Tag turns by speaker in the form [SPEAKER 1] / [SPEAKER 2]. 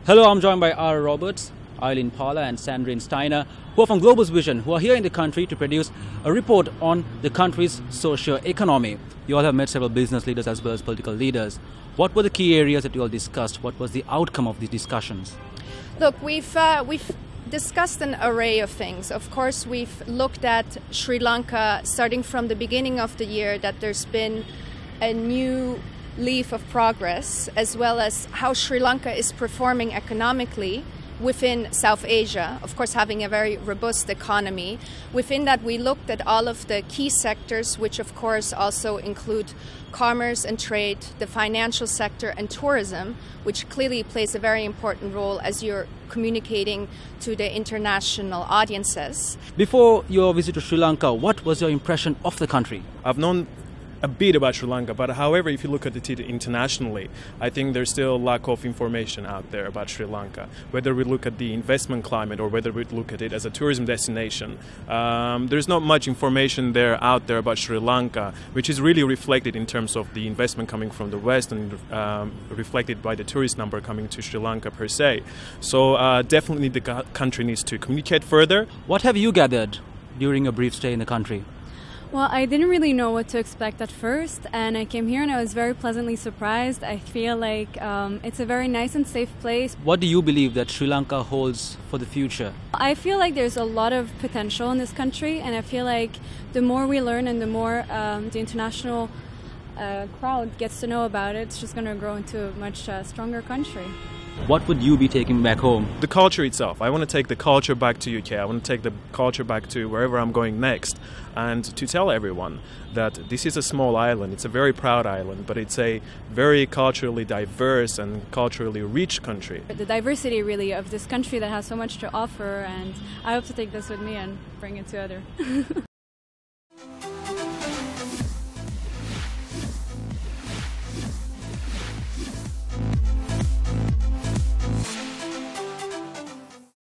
[SPEAKER 1] Hello, I'm joined by R. Roberts, Eileen Parla and Sandrine Steiner, who are from Globus Vision, who are here in the country to produce a report on the country's socio-economy. You all have met several business leaders as well as political leaders. What were the key areas that you all discussed? What was the outcome of these discussions?
[SPEAKER 2] Look, we've discussed an array of things. Of course, we've looked at Sri Lanka starting from the beginning of the year, that there's been a new leaf of progress, as well as how Sri Lanka is performing economically within South Asia, of course having a very robust economy. Within that, we looked at all of the key sectors, which of course also include commerce and trade, the financial sector and tourism, which clearly plays a very important role as you're communicating to the international audiences.
[SPEAKER 1] Before your visit to Sri Lanka, what was your impression of the country?
[SPEAKER 3] I've known a bit about Sri Lanka, but however, if you look at it internationally, I think there's still a lack of information out there about Sri Lanka. Whether we look at the investment climate or whether we look at it as a tourism destination, there's not much information out there about Sri Lanka, which is really reflected in terms of the investment coming from the West and reflected by the tourist number coming to Sri Lanka per se. So definitely the country needs to communicate further.
[SPEAKER 1] What have you gathered during your brief stay in the country?
[SPEAKER 4] Well, I didn't really know what to expect at first, and I came here and I was very pleasantly surprised. I feel like it's a very nice and safe place.
[SPEAKER 1] What do you believe that Sri Lanka holds for the future?
[SPEAKER 4] I feel like there's a lot of potential in this country, and I feel like the more we learn and the more the international crowd gets to know about it, it's just going to grow into a much stronger country.
[SPEAKER 1] What would you be taking back home?
[SPEAKER 3] The culture itself. I want to take the culture back to UK. I want to take the culture back to wherever I'm going next, and to tell everyone that this is a small island. It's a very proud island, but it's a very culturally diverse and culturally rich country.
[SPEAKER 4] The diversity really of this country that has so much to offer, and I hope to take this with me and bring it to others.